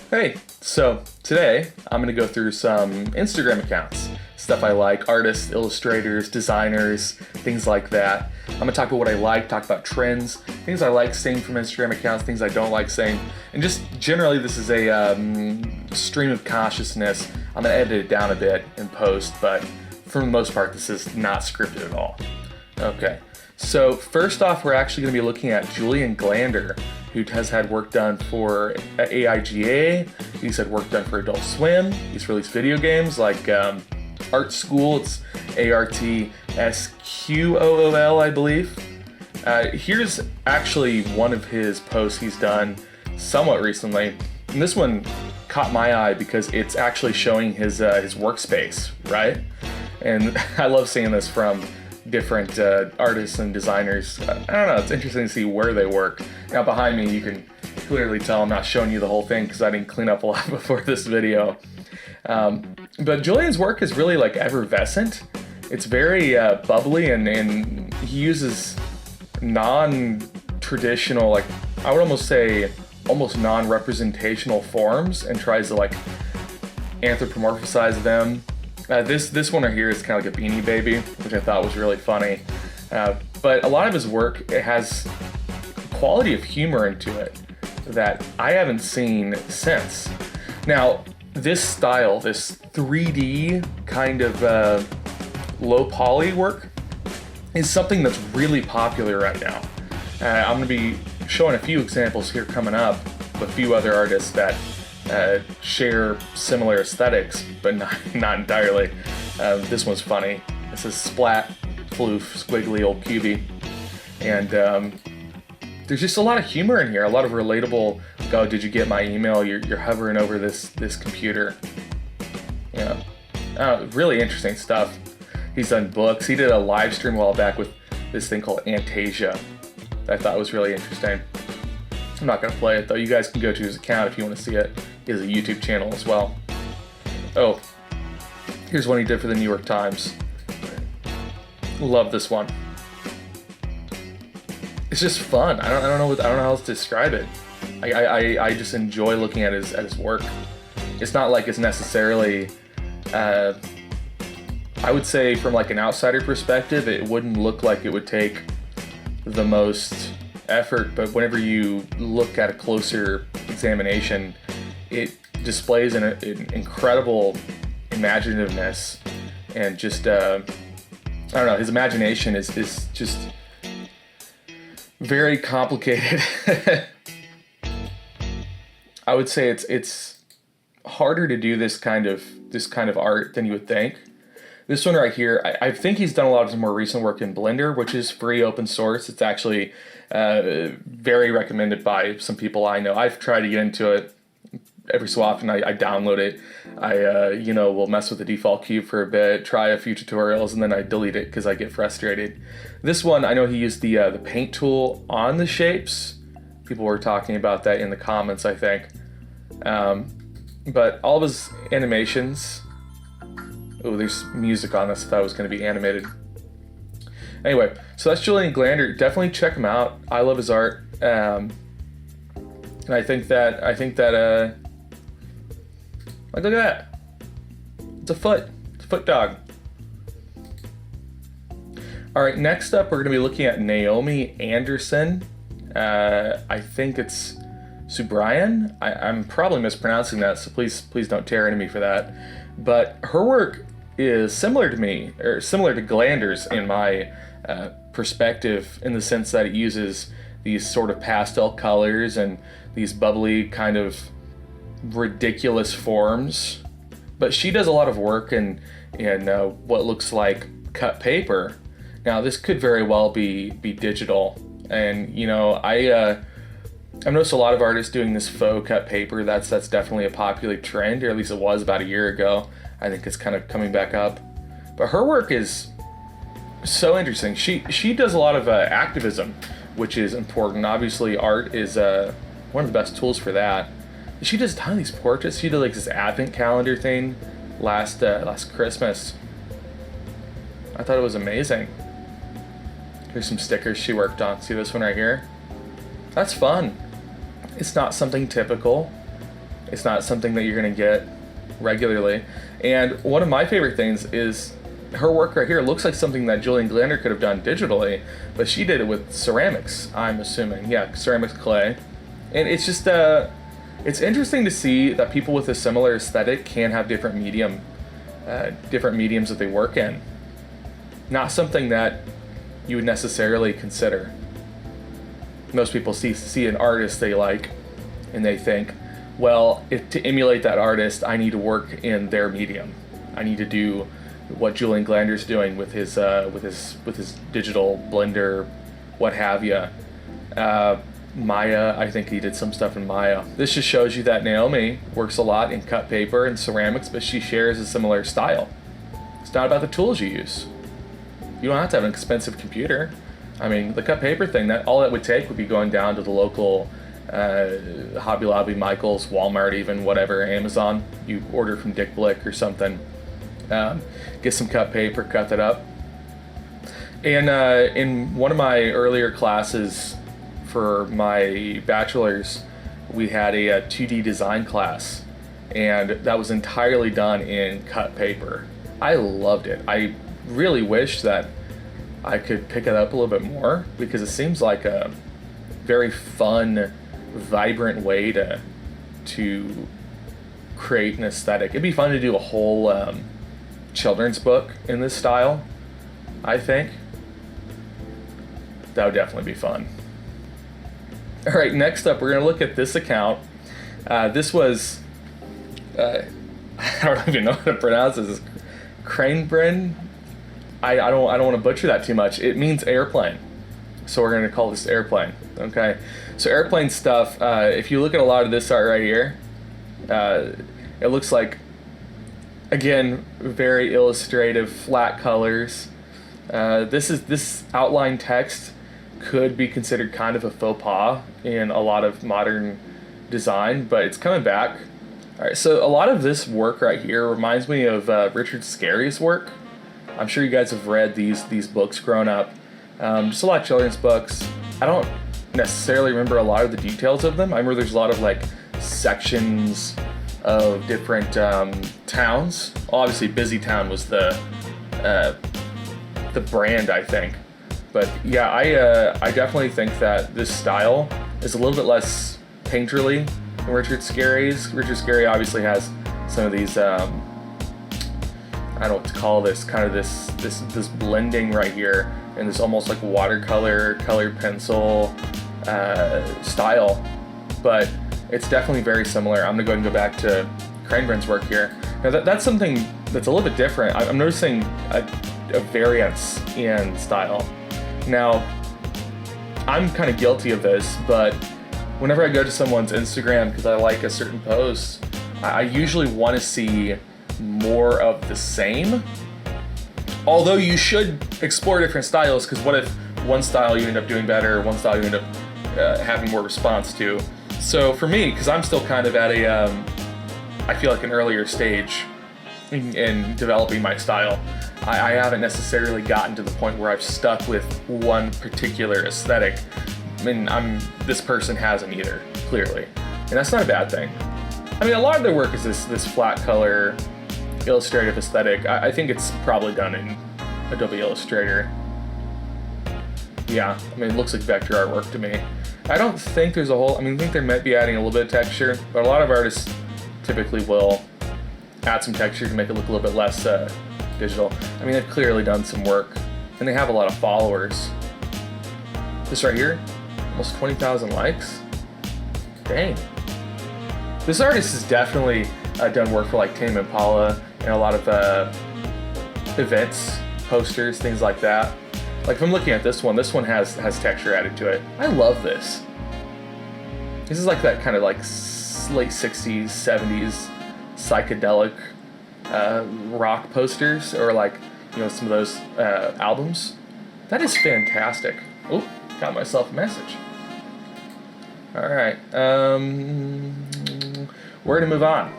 Hey, so today I'm going to go through some Instagram accounts, stuff I like, artists, illustrators, designers, things like that. I'm going to talk about what I like, talk about trends, things I like seeing from Instagram accounts, things I don't like seeing, and just generally this is a stream of consciousness. I'm going to edit it down a bit in post, but for the most part this is not scripted at all. Okay, so first off we're actually going to be looking at Julian Glander, who has had work done for AIGA. He's had work done for Adult Swim. He's released video games like Art School. It's ARTSQOOL, I believe. Here's actually one of his posts he's done somewhat recently. And this one caught my eye because it's actually showing his workspace, right? And I love seeing this from different artists and designers. I don't know, it's interesting to see where they work. Now behind me you can clearly tell I'm not showing you the whole thing because I didn't clean up a lot before this video. But Julian's work is really like effervescent. It's very bubbly and he uses non-traditional, like I would almost say almost non-representational forms and tries to like anthropomorphize them. This one right here is kind of like a Beanie Baby, which I thought was really funny. But a lot of his work, it has quality of humor into it that I haven't seen since. Now, this style, this 3D kind of low poly work is something that's really popular right now. I'm going to be showing a few examples here coming up of a few other artists that share similar aesthetics, but not entirely. This one's funny. This is Splat, Floof, Squiggly, Old QB. And there's just a lot of humor in here, a lot of relatable, like, oh, did you get my email? You're hovering over this computer. Yeah. Really interesting stuff. He's done books. He did a live stream a while back with this thing called Antasia that I thought was really interesting. I'm not going to play it, though. You guys can go to his account if you want to see it. He has a YouTube channel as well. Oh, here's one he did for the New York Times. Love this one. It's just fun. I don't know how else to describe it. I just enjoy looking at his work. It's not like it's necessarily, I would say from like an outsider perspective, it wouldn't look like it would take the most effort, but whenever you look at a closer examination, it displays an incredible imaginativeness and just I don't know, his imagination is just very complicated. I would say it's harder to do this kind of art than you would think. This one right here, I think he's done a lot of his more recent work in Blender, which is free open source. It's actually very recommended by some people I know. I've tried to get into it every so often. I download it. I will mess with the default cube for a bit, try a few tutorials, and then I delete it because I get frustrated. This one, I know he used the paint tool on the shapes. People were talking about that in the comments, I think. But all of his animations. Oh, there's music on this. I thought it was going to be animated. Anyway, so that's Julian Glander. Definitely check him out. I love his art, and I think that like, look at that. It's a foot dog. All right, next up we're going to be looking at Naomi Anderson. I think it's Subrian. I'm probably mispronouncing that, so please don't tear into me for that. But her work is similar to Glander's in my perspective, in the sense that it uses these sort of pastel colors and these bubbly kind of ridiculous forms. But she does a lot of work in what looks like cut paper. Now this could very well be digital, and I've noticed a lot of artists doing this faux cut paper. That's definitely a popular trend, or at least it was about a year ago. I think it's kind of coming back up. But her work is so interesting. She does a lot of activism, which is important. Obviously, art is one of the best tools for that. She does a ton of these portraits. She did like this advent calendar thing last Christmas. I thought it was amazing. Here's some stickers she worked on. See this one right here? That's fun. It's not something typical. It's not something that you're going to get regularly. And one of my favorite things is her work right here. It looks like something that Julian Glander could have done digitally, but she did it with ceramics, I'm assuming. Yeah, ceramics clay. And it's just, it's interesting to see that people with a similar aesthetic can have different mediums that they work in. Not something that you would necessarily consider. Most people see an artist they like, and they think, well, to emulate that artist, I need to work in their medium. I need to do what Julian Glander's doing with his digital blender, what have you. Maya, I think he did some stuff in Maya. This just shows you that Naomi works a lot in cut paper and ceramics, but she shares a similar style. It's not about the tools you use. You don't have to have an expensive computer. I mean, the cut paper thing, that all that would take would be going down to the local Hobby Lobby, Michael's, Walmart, even whatever, Amazon. You order from Dick Blick or something. Get some cut paper, cut that up. And in one of my earlier classes for my bachelor's, we had a 2D design class, and that was entirely done in cut paper. I loved it. I really wish that I could pick it up a little bit more, because it seems like a very fun, vibrant way to create an aesthetic. It'd be fun to do a whole children's book in this style, I think. That would definitely be fun. All right, next up, we're going to look at this account. This was, I don't even know how to pronounce this. Cranebrin. I don't want to butcher that too much. It means airplane, so we're going to call this airplane. Okay, so airplane stuff. If you look at a lot of this art right here, it looks like, again, very illustrative, flat colors. This outline text could be considered kind of a faux pas in a lot of modern design, but it's coming back. All right, so a lot of this work right here reminds me of Richard Scarry's work. I'm sure you guys have read these books growing up. Just a lot of children's books. I don't necessarily remember a lot of the details of them. I remember there's a lot of like sections of different towns. Obviously, Busy Town was the brand, I think. But yeah, I definitely think that this style is a little bit less painterly than Richard Scarry's. Richard Scarry obviously has some of these, I don't know what to call this, kind of this blending right here, and this almost like watercolor, colored pencil style. But it's definitely very similar. I'm gonna go ahead and go back to Cranebrin's work here. Now that's something that's a little bit different. I'm noticing a variance in style. Now, I'm kind of guilty of this, but whenever I go to someone's Instagram because I like a certain post, I usually want to see more of the same. Although you should explore different styles, because what if one style you end up doing better, one style you end up having more response to. So for me, because I'm still kind of at I feel like an earlier stage in developing my style, I haven't necessarily gotten to the point where I've stuck with one particular aesthetic. I mean, this person hasn't either, clearly. And that's not a bad thing. I mean, a lot of their work is this flat color, illustrative aesthetic. I think it's probably done in Adobe Illustrator. Yeah, I mean, it looks like vector artwork to me. I don't think there's a whole, I think they might be adding a little bit of texture, but a lot of artists typically will add some texture to make it look a little bit less digital. I mean, they've clearly done some work, and they have a lot of followers. This right here, almost 20,000 likes. Dang. This artist has definitely done work for like Tame Impala and a lot of events, posters, things like that. Like if I'm looking at this one has texture added to it. I love this. This is like that kind of like late 60s, 70s psychedelic rock posters, or like, some of those albums. That is fantastic. Oh, got myself a message. All right, we're gonna move on.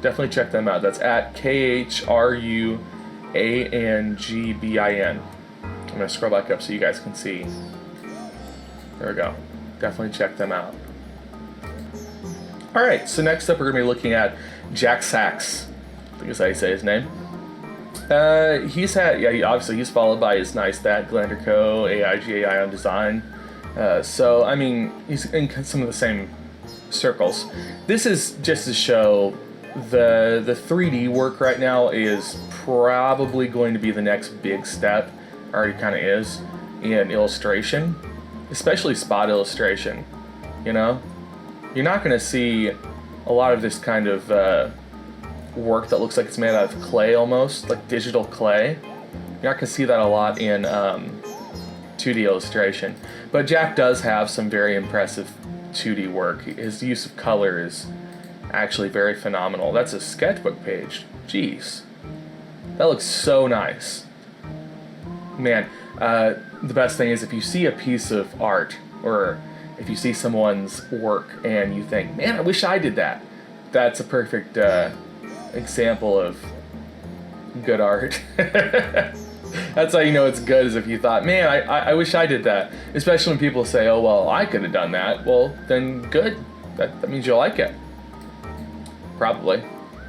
Definitely check them out. That's at KHRUANGBIN. I'm gonna scroll back up so you guys can see. There we go. Definitely check them out. All right, so next up we're going to be looking at Jack Sachs. I think that's how you say his name. He's followed by his nice that Glanderco, AIG, AI on design. So, I mean, he's in some of the same circles. This is just to show the 3D work right now is probably going to be the next big step, already kind of is, in illustration, especially spot illustration, you know? You're not going to see a lot of this kind of work that looks like it's made out of clay almost, like digital clay. You're not going to see that a lot in 2D illustration. But Jack does have some very impressive 2D work. His use of color is actually very phenomenal. That's a sketchbook page. Jeez. That looks so nice. Man, the best thing is if you see a piece of art, or if you see someone's work and you think, man, I wish I did that. That's a perfect example of good art. That's how you know it's good, is if you thought, man, I wish I did that. Especially when people say, oh, well, I could have done that. Well, then good. That means you'll like it. Probably.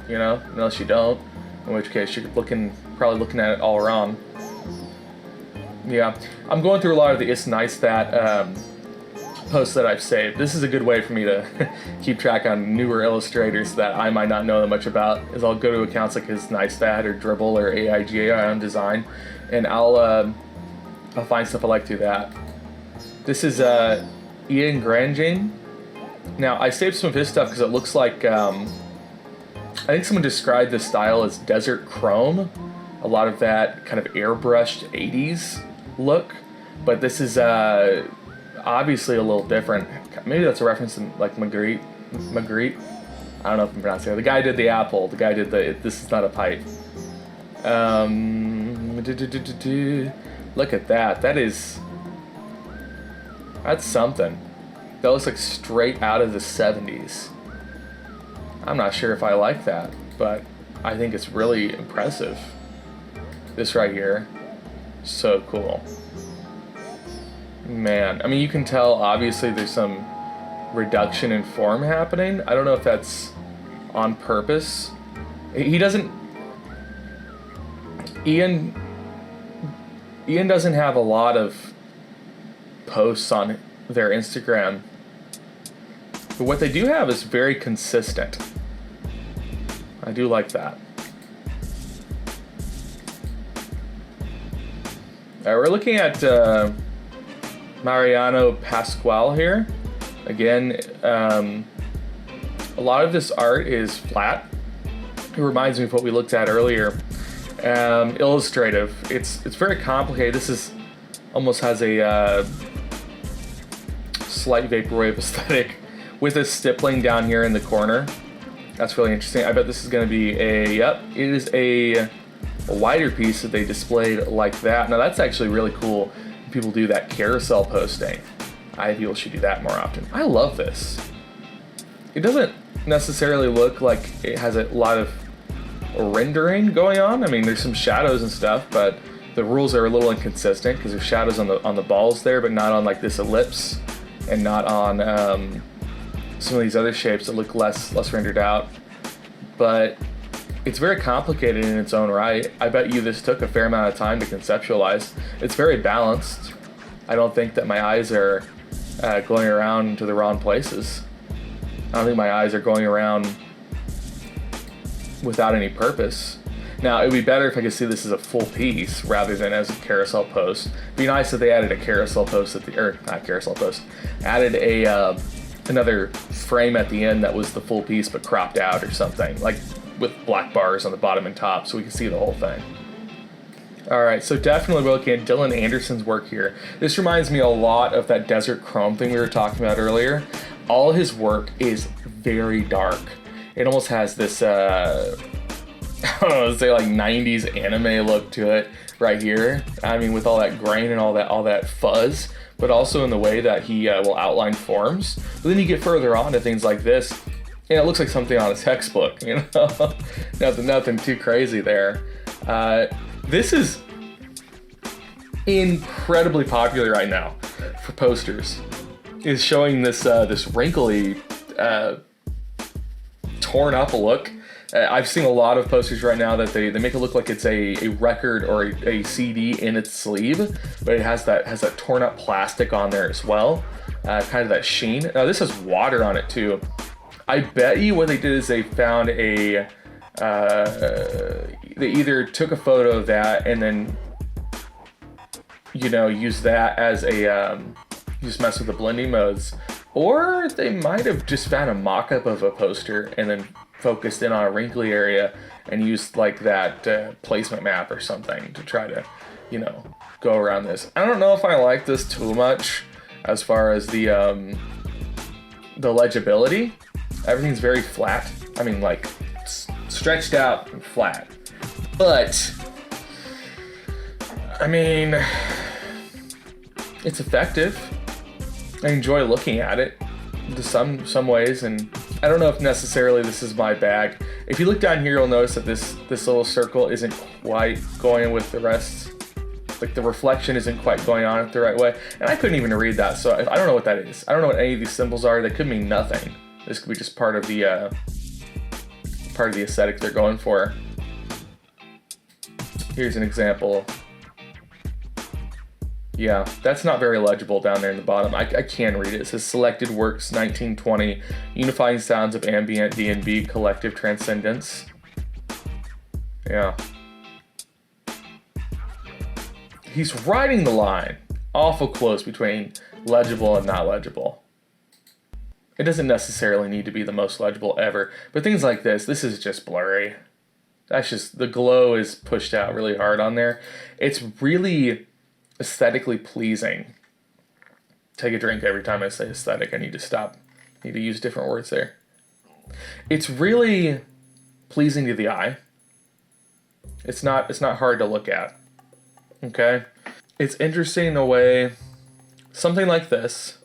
You know, unless you don't. In which case, you're probably looking at it all wrong. Yeah. I'm going through a lot of the It's Nice That posts that I've saved. This is a good way for me to keep track on newer illustrators that I might not know that much about, is I'll go to accounts like It's Nice That or Dribble or AIGA on design, and I'll find stuff I like through that. This is Ian Grandjean. Now, I saved some of his stuff because it looks like, I think someone described this style as desert chrome. A lot of that kind of airbrushed 80s look, but this is obviously a little different. Maybe that's a reference to like Magritte. I don't know if I'm pronouncing it. The guy did the apple. The guy did this is not a pipe. Look at that. That's something. That looks like straight out of the 70s. I'm not sure if I like that, but I think it's really impressive. This right here, so cool. Man, I mean, you can tell obviously there's some reduction in form happening. I don't know if that's on purpose. Ian doesn't have a lot of posts on their Instagram, but what they do have is very consistent. I do like that. We're looking at Mariano Pasquale here. Again, a lot of this art is flat. It reminds me of what we looked at earlier. Illustrative. It's very complicated. This is almost has a slight vaporwave aesthetic with a stippling down here in the corner. That's really interesting. I bet this is going to be it is a wider piece that they displayed like that. Now that's actually really cool. People do that carousel posting. I think people should do that more often. I love this. It doesn't necessarily look like it has a lot of rendering going on. I mean, there's some shadows and stuff, but the rules are a little inconsistent because there's shadows on the balls there, but not on like this ellipse, and not on some of these other shapes that look less rendered out. But it's very complicated in its own right. I bet you this took a fair amount of time to conceptualize. It's very balanced. I don't think that my eyes are going around to the wrong places. I don't think my eyes are going around without any purpose. Now, it would be better if I could see this as a full piece rather than as a carousel post. It'd be nice if they added a carousel post added a another frame at the end that was the full piece but cropped out or something, like with black bars on the bottom and top so we can see the whole thing. Alright, so definitely we're looking at Dylan Anderson's work here. This reminds me a lot of that desert chrome thing we were talking about earlier. All his work is very dark. It almost has this, I don't know, say like 90s anime look to it right here. I mean, with all that grain and all that fuzz, but also in the way that he will outline forms. But then you get further on to things like this, and it looks like something on a textbook, you know? nothing too crazy there. This is incredibly popular right now for posters. Is showing this this wrinkly torn up look. I've seen a lot of posters right now that they make it look like it's a record or a CD in its sleeve, but it has that torn up plastic on there as well, kind of that sheen. Now this has water on it too. I bet you what they did is they found they either took a photo of that and then use that as a just mess with the blending modes, or they might have just found a mock-up of a poster and then focused in on a wrinkly area and used like that placement map or something to try to go around this. I don't know if I like this too much as far as the legibility. Everything's very flat. I mean, like stretched out and flat, but I mean, it's effective. I enjoy looking at it to some ways, and I don't know if necessarily this is my bag. If you look down here, you'll notice that this little circle isn't quite going with the rest. Like the reflection isn't quite going on it the right way, and I couldn't even read that, so I don't know what that is. I don't know what any of these symbols are. They could mean nothing. This could be just part of the aesthetic they're going for. Here's an example. Yeah, that's not very legible down there in the bottom. I can read it. It says Selected Works 1920, Unifying Sounds of Ambient D&B Collective Transcendence. Yeah. He's riding the line awful close between legible and not legible. It doesn't necessarily need to be the most legible ever, but things like this is just blurry. That's just, the glow is pushed out really hard on there. It's really aesthetically pleasing. Take a drink every time I say aesthetic. I need to stop. I need to use different words there. It's really pleasing to the eye. It's not hard to look at. Okay? It's interesting the way something like this,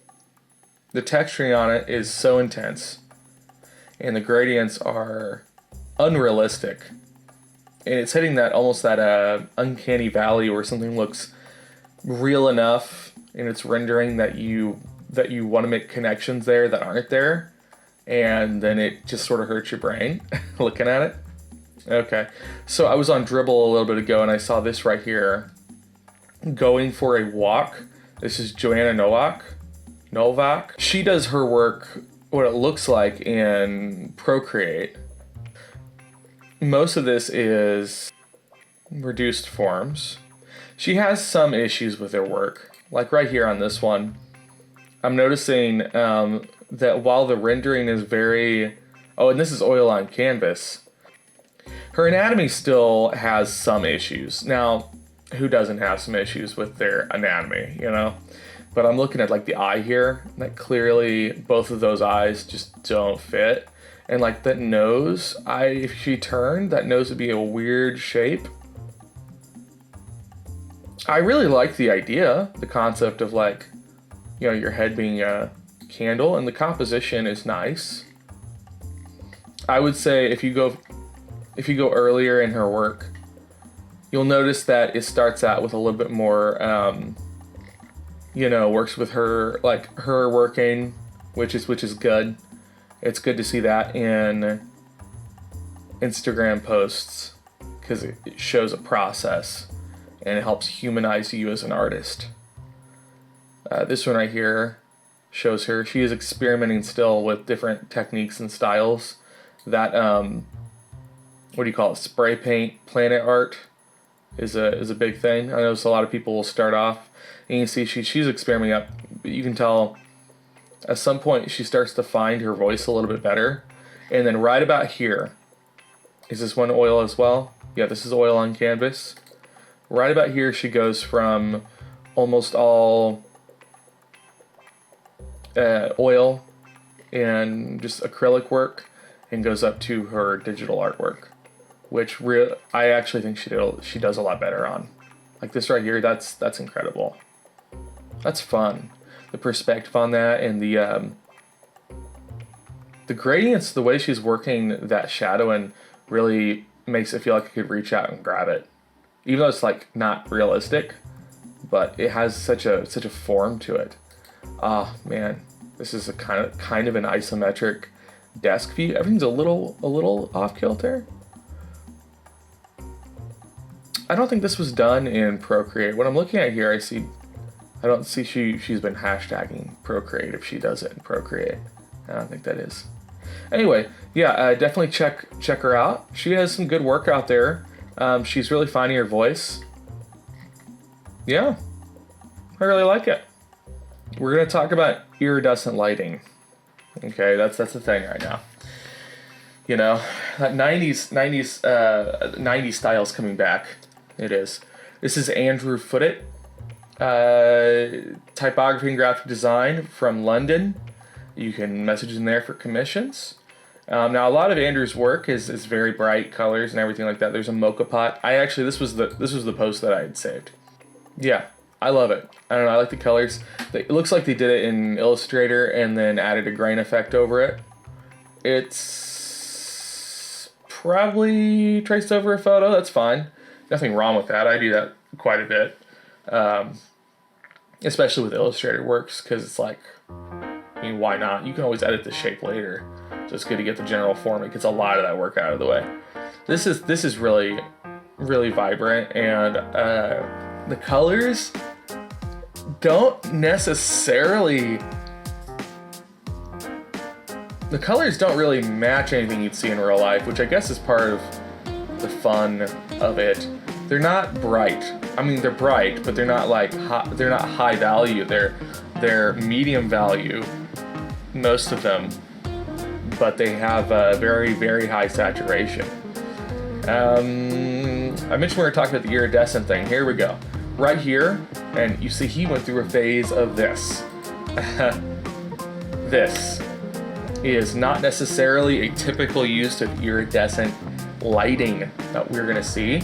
the texturing on it is so intense and the gradients are unrealistic. And it's hitting that almost that uncanny valley where something looks real enough in its rendering that you want to make connections there that aren't there, and then it just sort of hurts your brain looking at it. Okay, so I was on Dribbble a little bit ago and I saw this right here, Going for a Walk. This is Joanna Novak. She does her work, what it looks like in Procreate. Most of this is reduced forms. She has some issues with her work, like right here on this one. I'm noticing that while the rendering is very... Oh, and this is oil on canvas. Her anatomy still has some issues. Now, who doesn't have some issues with their anatomy, But I'm looking at like the eye here, like clearly both of those eyes just don't fit. And like that nose, if she turned, that nose would be a weird shape. I really like the idea, the concept of like, your head being a candle, and the composition is nice. I would say if you go earlier in her work, you'll notice that it starts out with a little bit more, works with her working, which is good. It's good to see that in Instagram posts because it shows a process and it helps humanize you as an artist. This one right here shows her. She is experimenting still with different techniques and styles. That what do you call it? Spray paint planet art is a big thing. I notice a lot of people will start off and you can see she's experimenting up. But you can tell at some point she starts to find her voice a little bit better. And then right about here, is this one oil as well? Yeah, this is oil on canvas. Right about here she goes from almost all oil and just acrylic work and goes up to her digital artwork, which I actually think she does a lot better on. Like this right here, that's incredible. That's fun. The perspective on that and the gradients, the way she's working that shadowing really makes it feel like I could reach out and grab it. Even though it's like not realistic, but it has such a form to it. Ah, man, this is a kind of an isometric desk view. Everything's a little off kilter. I don't think this was done in Procreate. What I'm looking at here, I don't see she's been hashtagging Procreate if she does it in Procreate. I don't think that is. Anyway, yeah, definitely check her out. She has some good work out there. She's really finding her voice. Yeah, I really like it. We're gonna talk about iridescent lighting. Okay, that's the thing right now. You know, that 90s style's coming back. It is. This is Andrew Footet, typography and graphic design from London. You can message in there for commissions. Now a lot of Andrew's work is very bright colors and everything like that. There's a mocha pot. This was the post that I had saved. Yeah, I love it. I don't know, I like the colors. It looks like they did it in Illustrator and then added a grain effect over it. It's probably traced over a photo. That's fine. Nothing wrong with that. I do that quite a bit, especially with Illustrator works, because it's like, I mean, why not? You can always edit the shape later. So it's good to get the general form. It gets a lot of that work out of the way. This is really, really vibrant, and the colors don't necessarily. The colors don't really match anything you'd see in real life, which I guess is part of the fun of it. They're not bright. I mean, they're bright, but they're not like they're not high value. They're medium value, most of them, but they have a very, very high saturation. I mentioned we were talking about the iridescent thing. Here we go. Right here, and you see he went through a phase of this. This is not necessarily a typical use of iridescent lighting that we're gonna see,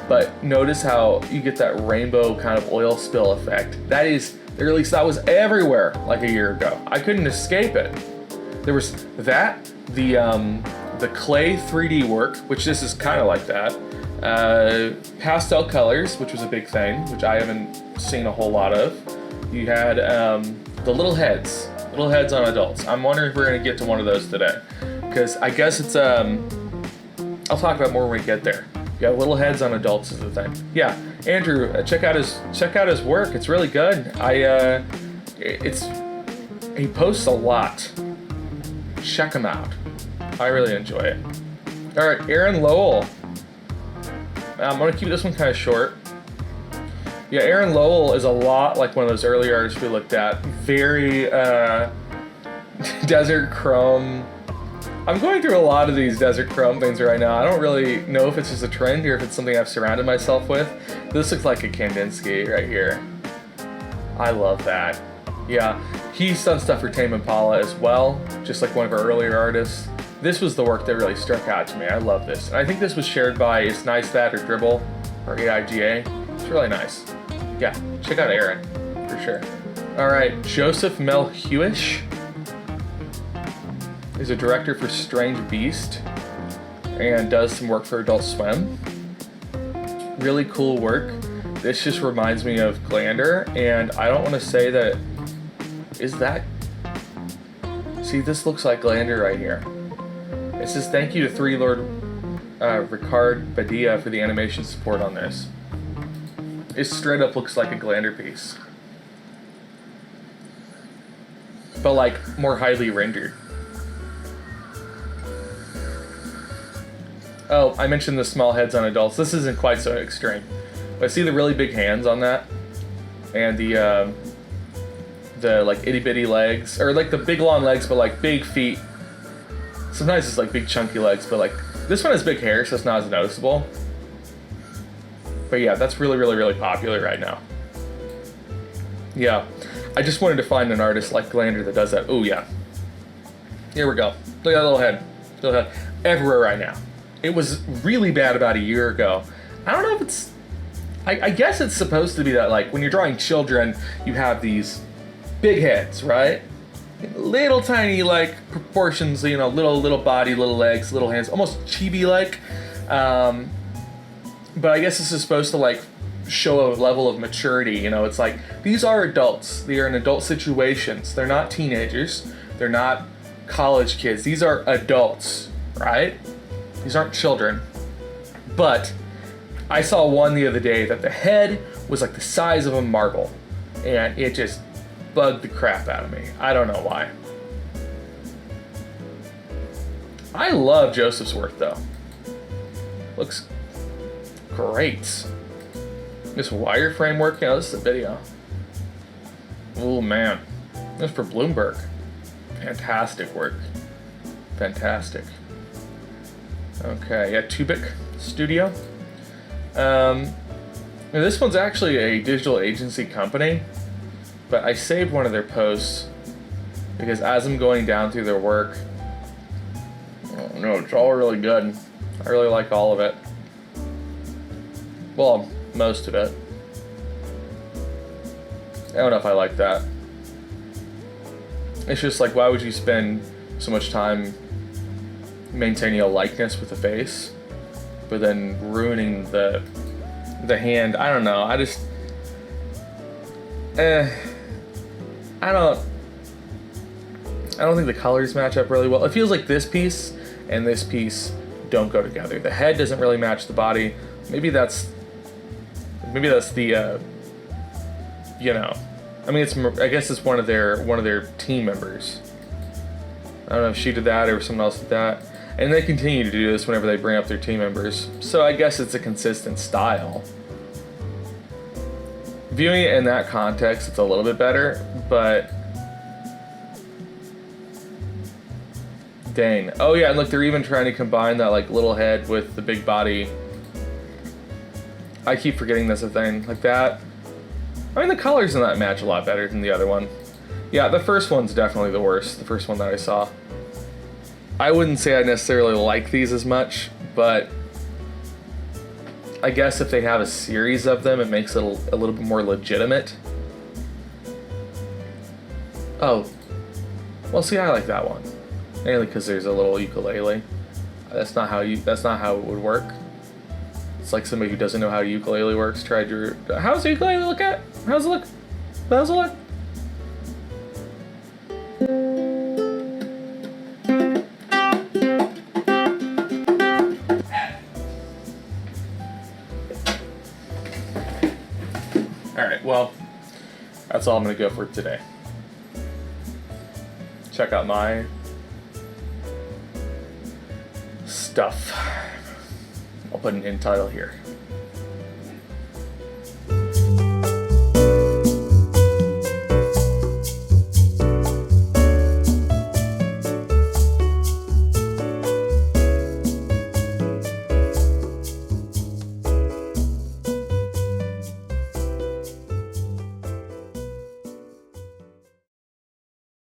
but notice how you get that rainbow kind of oil spill effect. That is, or at least that was everywhere like a year ago. I couldn't escape it. There was that, the clay 3D work, which this is kind of like that. Pastel colors, which was a big thing, which I haven't seen a whole lot of. You had the little heads on adults. I'm wondering if we're gonna get to one of those today, because I guess it's I'll talk about more when we get there. Yeah, little heads on adults is the thing. Yeah, Andrew, check out his work. It's really good. He posts a lot. Check him out. I really enjoy it. All right, Aaron Lowell. I'm gonna keep this one kind of short. Yeah, Aaron Lowell is a lot like one of those early artists we looked at. Very Desert Chrome. I'm going through a lot of these Desert Chrome things right now. I don't really know if it's just a trend or if it's something I've surrounded myself with. This looks like a Kandinsky right here. I love that. Yeah, he's done stuff for Tame Impala as well, just like one of our earlier artists. This was the work that really struck out to me. I love this. And I think this was shared by It's Nice That or Dribble or AIGA. It's really nice. Yeah, check out Aaron for sure. All right, Joseph Melhuish is a director for Strange Beast and does some work for Adult Swim. Really cool work. This just reminds me of Glander, and I don't want to say that. Is that? See, this looks like Glander right here. It says thank you to Three Lord Ricard Badia for the animation support on this. It straight up looks like a Glander piece, but like more highly rendered. Oh, I mentioned the small heads on adults. This isn't quite so extreme. But see the really big hands on that? And the like itty bitty legs, or like the big long legs, but like big feet. Sometimes it's like big chunky legs, but like this one has big hair, so it's not as noticeable. But yeah, that's really, really, really popular right now. Yeah, I just wanted to find an artist like Glander that does that. Oh yeah. Here we go. Look at that little head. Little head. Everywhere right now. It was really bad about a year ago. I don't know if it's... I guess it's supposed to be that, like, when you're drawing children, you have these big heads, right? Little tiny, like, proportions, you know, little body, little legs, little hands, almost chibi-like. But I guess this is supposed to, like, show a level of maturity, you know? It's like, these are adults. They are in adult situations. They're not teenagers. They're not college kids. These are adults, right? These aren't children. But I saw one the other day that the head was like the size of a marble, and it just bugged the crap out of me. I don't know why. I love Joseph's work though. Looks great. This wireframe work, you know, this is a video. Oh man, this is for Bloomberg. Fantastic work. Fantastic. Okay, yeah, Tubic Studio. Now this one's actually a digital agency company, but I saved one of their posts because as I'm going down through their work, oh no, it's all really good. I really like all of it. Well, most of it. I don't know if I like that. It's just like, why would you spend so much time maintaining a likeness with the face, but then ruining the hand? I don't know. I just, I don't think the colors match up really well. It feels like this piece and this piece don't go together. The head doesn't really match the body. Maybe that's the, you know, I mean, I guess it's one of their team members. I don't know if she did that or someone else did that. And they continue to do this whenever they bring up their team members. So I guess it's a consistent style. Viewing it in that context, it's a little bit better, but dang. Oh yeah, and look, they're even trying to combine that like little head with the big body. I keep forgetting that's a thing. Like that. I mean, the colors in that match a lot better than the other one. Yeah, the first one's definitely the worst. The first one that I saw. I wouldn't say I necessarily like these as much, but I guess if they have a series of them, it makes it a little bit more legitimate. Oh, well, see, I like that one, mainly because there's a little ukulele. That's not how it would work. It's like somebody who doesn't know how a ukulele works tried to. How's the ukulele look at? How's it look? How's it look? Alright, well, that's all I'm going to go for today. Check out my stuff. I'll put an end title here.